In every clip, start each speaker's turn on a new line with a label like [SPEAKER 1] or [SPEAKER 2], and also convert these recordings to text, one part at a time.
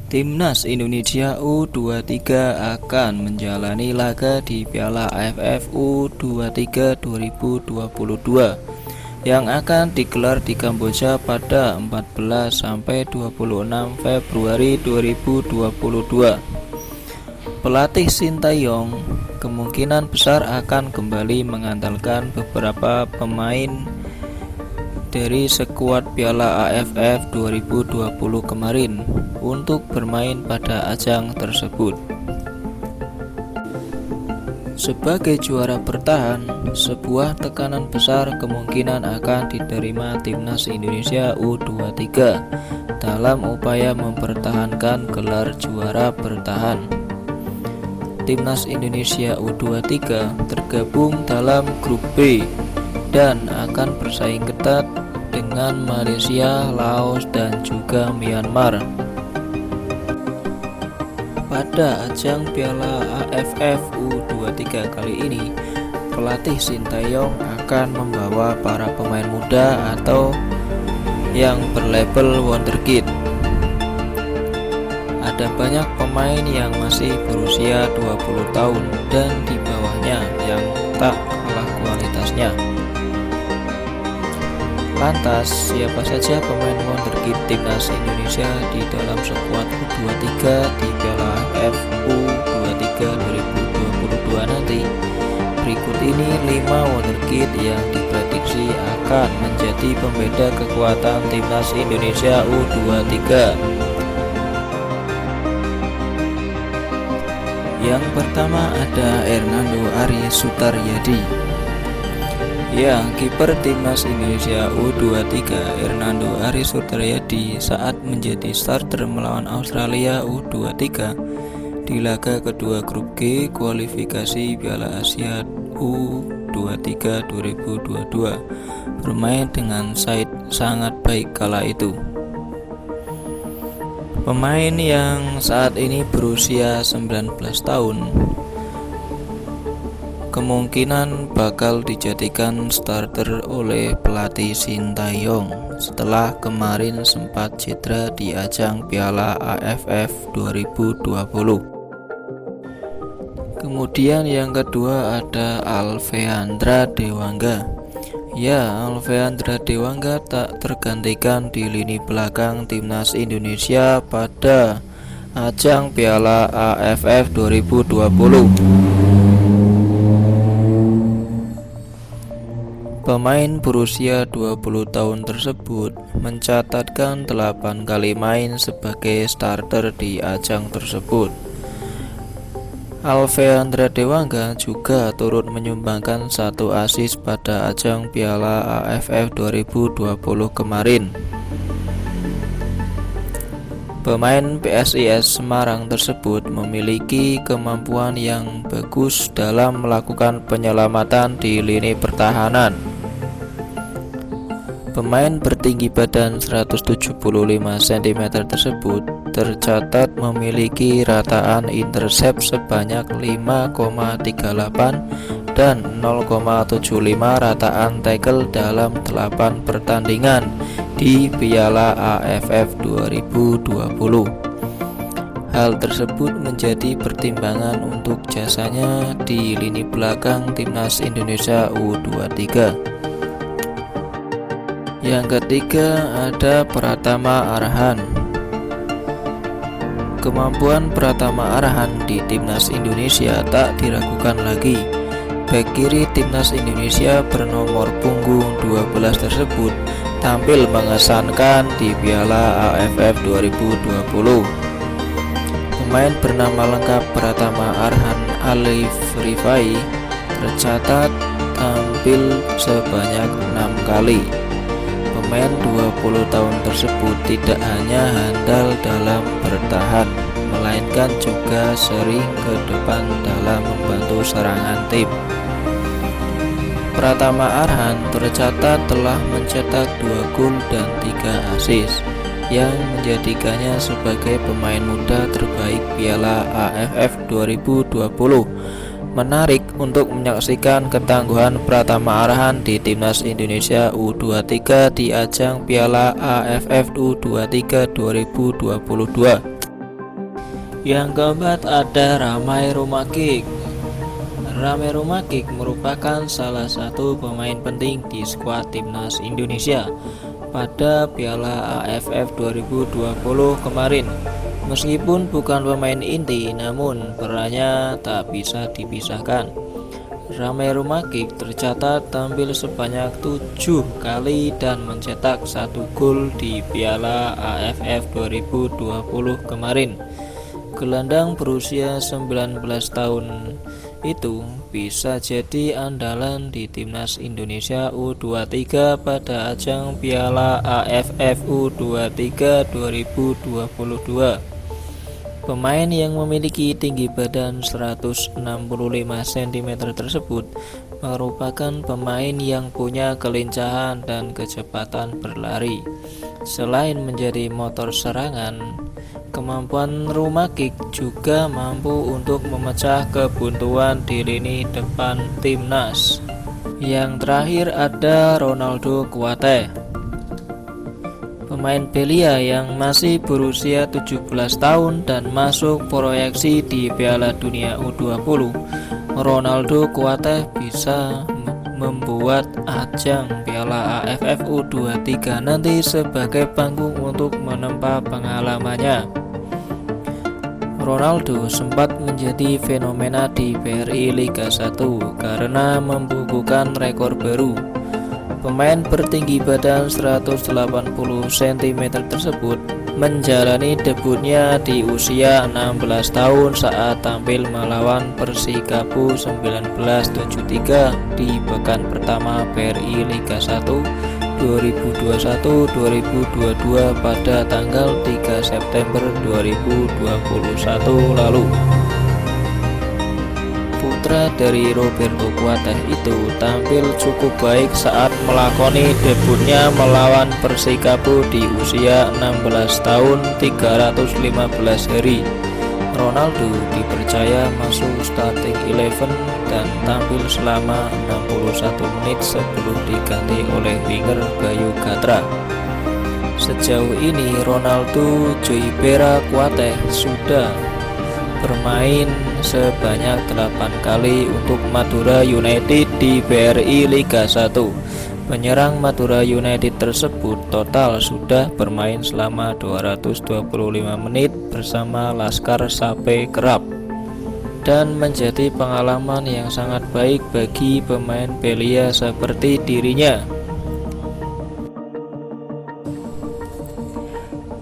[SPEAKER 1] Timnas Indonesia U23 akan menjalani laga di Piala AFF U23 2022 yang akan digelar di Kamboja pada 14 sampai 26 Februari 2022. Pelatih Sintayong kemungkinan besar akan kembali mengandalkan beberapa pemain dari skuad Piala AFF 2020 kemarin untuk bermain pada ajang tersebut. Sebagai juara bertahan, sebuah tekanan besar kemungkinan akan diterima Timnas Indonesia U23 dalam upaya mempertahankan gelar juara bertahan. Timnas Indonesia U23 tergabung dalam grup B dan akan bersaing ketat dengan Malaysia, Laos, dan juga Myanmar. Pada ajang Piala AFF U23 kali ini, pelatih Sintayong akan membawa para pemain muda atau yang berlabel wonderkid. Ada banyak pemain yang masih berusia 20 tahun dan di bawahnya yang tak kalah kualitasnya. Lantas, siapa saja pemain wonderkid Timnas Indonesia di dalam skuad U23 di Piala AFF U23 2022 nanti? Berikut ini 5 wonderkid yang diprediksi akan menjadi pembeda kekuatan Timnas Indonesia U23. Yang pertama ada Hernando Aries Sutaryadi. Ya, kiper Timnas Indonesia U23 Hernando Aries Sutaryadi saat menjadi starter melawan Australia U23 di laga kedua grup G kualifikasi Piala Asia U23 2022 bermain dengan sangat baik kala itu. Pemain yang saat ini berusia 19 tahun kemungkinan bakal dijadikan starter oleh pelatih Sintayong setelah kemarin sempat cedera di ajang Piala AFF 2020. Kemudian yang kedua ada Alfeandra Dewangga. Ya, Alfeandra Dewangga tak tergantikan di lini belakang Timnas Indonesia pada ajang Piala AFF 2020. Pemain berusia 20 tahun tersebut mencatatkan 8 kali main sebagai starter di ajang tersebut. Alfeandra Dewangga juga turut menyumbangkan 1 assist pada ajang Piala AFF 2020 kemarin. Pemain PSIS Semarang tersebut memiliki kemampuan yang bagus dalam melakukan penyelamatan di lini pertahanan. Pemain bertinggi badan 175 cm tersebut tercatat memiliki rataan intercept sebanyak 5,38 dan 0,75 rataan tackle dalam 8 pertandingan di Piala AFF 2020. Hal tersebut menjadi pertimbangan untuk jasanya di lini belakang Timnas Indonesia U23. Yang ketiga ada Pratama Arhan. Kemampuan Pratama Arhan di Timnas Indonesia tak diragukan lagi. Bek kiri Timnas Indonesia bernomor punggung 12 tersebut tampil mengesankan di Piala AFF 2020. Pemain bernama lengkap Pratama Arhan Alif Rifai tercatat tampil sebanyak 6 kali. Pemain 20 tahun tersebut tidak hanya handal dalam bertahan, melainkan juga sering ke depan dalam membantu serangan tim. Pratama Arhan tercatat telah mencetak 2 gol dan 3 assist yang menjadikannya sebagai pemain muda terbaik Piala AFF 2020. Menarik untuk menyaksikan ketangguhan Pratama Arhan di Timnas Indonesia U23 di ajang Piala AFF U23 2022. Yang keempat ada Ramai Rumakik. Ramai Rumakik merupakan salah satu pemain penting di skuad timnas Indonesia pada Piala AFF 2020 kemarin. Meskipun bukan pemain inti, namun perannya tak bisa dipisahkan. Ramai Rumakik tercatat tampil sebanyak 7 kali dan mencetak 1 gol di Piala AFF 2020 kemarin. Gelandang berusia 19 tahun itu bisa jadi andalan di timnas Indonesia U23 pada ajang Piala AFF U23 2022. Pemain yang memiliki tinggi badan 165 cm tersebut merupakan pemain yang punya kelincahan dan kecepatan berlari. Selain menjadi motor serangan, kemampuan Rumakik juga mampu untuk memecah kebuntuan di lini depan timnas. Yang terakhir ada Ronaldo Kuateh. Pemain belia yang masih berusia 17 tahun dan masuk proyeksi di Piala Dunia U20, Ronaldo Kuateh bisa membuat ajang Piala AFF U23 nanti sebagai panggung untuk menempa pengalamannya. Ronaldo sempat menjadi fenomena di BRI Liga 1 karena membukukan rekor baru. Pemain bertinggi badan 180 cm tersebut menjalani debutnya di usia 16 tahun saat tampil melawan Persikabo 1973 di pekan pertama BRI Liga 1 2021-2022 pada tanggal 3 September 2021 lalu. Putra dari Roberto Kuateh itu tampil cukup baik saat melakoni debutnya melawan Persikabo di usia 16 tahun 315 hari. Ronaldo dipercaya masuk starting 11 dan tampil selama 61 menit sebelum diganti oleh winger Bayu Gatra. Sejauh ini Ronaldo Joybera Kuateh sudah bermain sebanyak 8 kali untuk Madura United di BRI Liga 1. Penyerang Madura United tersebut total sudah bermain selama 225 menit bersama Laskar Sape Kerap dan menjadi pengalaman yang sangat baik bagi pemain belia seperti dirinya.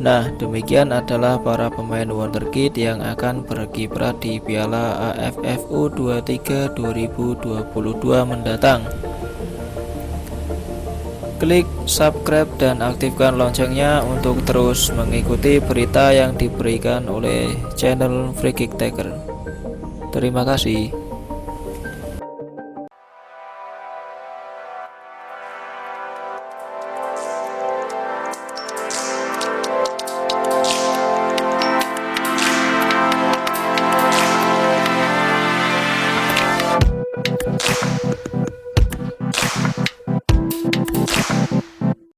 [SPEAKER 1] Nah, demikian adalah para pemain wonderkid yang akan berkiprah di Piala AFF U23 2022 mendatang. Klik subscribe dan aktifkan loncengnya untuk terus mengikuti berita yang diberikan oleh channel Free Kick Taker. Terima kasih.